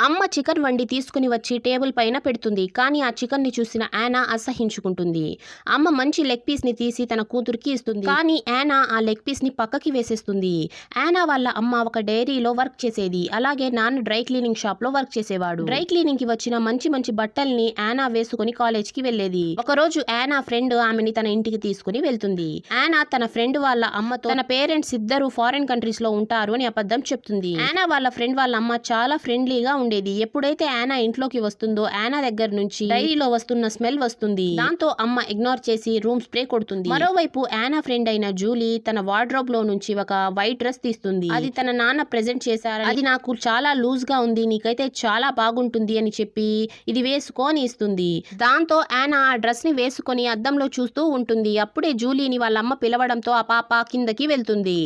అమ్మ చికెన్ వండి తీసుకుని వచ్చి టేబుల్ పైన పెడుతుంది. కానీ ఆ చికెన్ని చూసిన యానా అసహించుకుంటుంది. అమ్మ మంచి లెగ్ పీస్ని తీసి తన కూతురికి ఇస్తుంది. కానీ యానా ఆ లెగ్ పీస్ని పక్కకి వేసేస్తుంది. యానా వాళ్ళ అమ్మ ఒక డైరీలో వర్క్ చేసేది. అలాగే నాన్న డ్రై క్లీనింగ్ షాప్లో వర్క్ చేసేవాడు. డ్రై క్లీనింగ్కి వచ్చిన మంచి మంచి బట్టల్ని యానా వేసుకుని కాలేజ్కి వెళ్లేది. ఒకరోజు యానా ఫ్రెండ్ ఆమెని తన ఇంటికి తీసుకుని వెళ్తుంది. యానా తన ఫ్రెండ్ వాళ్ళ అమ్మతో తన పేరెంట్స్ ఇద్దరు ఫారిన్ కంట్రీస్ లో ఉంటారు అని అబద్ధం చెప్తుంది. యానా వాళ్ళ ఫ్రెండ్ వాళ్ళ అమ్మ చాలా ఫ్రెండ్లీగా ఉండేది. ఎప్పుడైతే యానా ఇంట్లోకి వస్తుందో యానా దగ్గర నుంచి డైరీలో వస్తున్న స్మెల్ వస్తుంది. దాంతో అమ్మ ఇగ్నోర్ చేసి రూమ్ స్ప్రే కొడుతుంది. మరోవైపు యానా ఫ్రెండ్ అయిన జూలీ తన వార్డ్రోబ్ లో నుంచి ఒక వైట్ డ్రెస్ తీస్తుంది. అది తన నాన్న ప్రెజెంట్ చేశారని, అది నాకు చాలా లూజ్ గా ఉంది, నీకైతే చాలా బాగుంటుంది అని చెప్పి ఇది వేసుకొని ఇస్తుంది. దాంతో యానా ఆ డ్రెస్ ని వేసుకొని అద్దంలో చూస్తూ ఉంటుంది. అప్పుడే జూలీని వాళ్ళ అమ్మ పిలవడంతో ఆ పాప కిందకి వెళ్తుంది.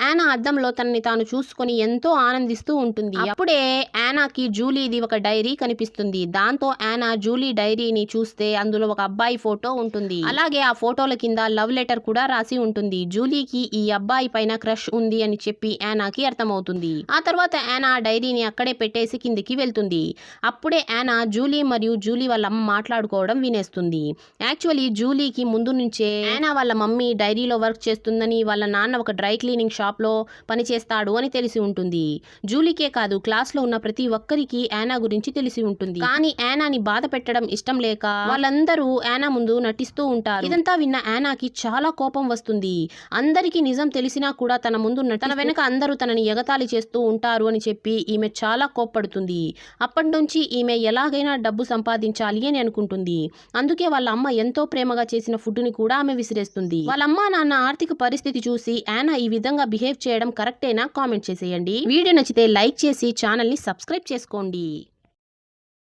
యానా అద్దంలో తనని తాను చూసుకొని ఎంతో ఆనందిస్తూ ఉంటుంది. అప్పుడే యానాకి జూలీది ఒక డైరీ కనిపిస్తుంది. దాంతో యానా జూలీ డైరీని చూస్తే అందులో ఒక అబ్బాయి ఫోటో ఉంటుంది. అలాగే ఆ ఫోటోల కింద లవ్ లెటర్ కూడా రాసి ఉంటుంది. జూలీకి ఈ అబ్బాయి పైన క్రష్ ఉంది అని చెప్పి యానాకి అర్థమవుతుంది. ఆ తర్వాత యానా ఆ డైరీని అక్కడే పెట్టేసి కిందికి వెళ్తుంది. అప్పుడే యానా జూలీ మరియు జూలీ వాళ్ళ అమ్మ మాట్లాడుకోవడం వినేస్తుంది. యాక్చువల్లీ జూలీకి ముందు నుంచే యానా వాళ్ళ మమ్మీ డైరీలో వర్క్ చేస్తుందని, వాళ్ళ నాన్న ఒక డ్రై క్లీనింగ్ షాప్ లో పనిచేస్తాడు అని తెలిసి ఉంటుంది. జూలీకే కాదు క్లాస్ లో ఉన్న ప్రతి ఒక్కరికి యానా గురించి తెలిసి ఉంటుంది. కానీ యానాని బాధ పెట్టడం ఇష్టం లేక వాళ్ళందరూ యానా ముందు నటిస్తూ ఉంటారు. ఇదంతా విన్న యానాకి చాలా కోపం వస్తుంది. అందరికీ నిజం తెలిసినా కూడా తన ముందు తన వెనక అందరూ తనని ఎగతాళి చేస్తూ ఉంటారు అని చెప్పి ఈమె చాలా కోప్పడుతుంది. అప్పటి నుంచి ఈమె ఎలాగైనా డబ్బు సంపాదించాలి అని అనుకుంటుంది. అందుకే వాళ్ళ అమ్మ ఎంతో ప్రేమగా చేసిన ఫుడ్ ని కూడా ఆమె విసిరేస్తుంది. వాళ్ళ అమ్మ నాన్న ఆర్థిక పరిస్థితి చూసి యానా ఈ విధంగా బిహేవ్ చేయడం కరెక్టేనా? కామెంట్ చేసేయండి. వీడియో నచ్చితే లైక్ చేసి ఛానల్ ని సబ్స్క్రైబ్ చేసుకోండి.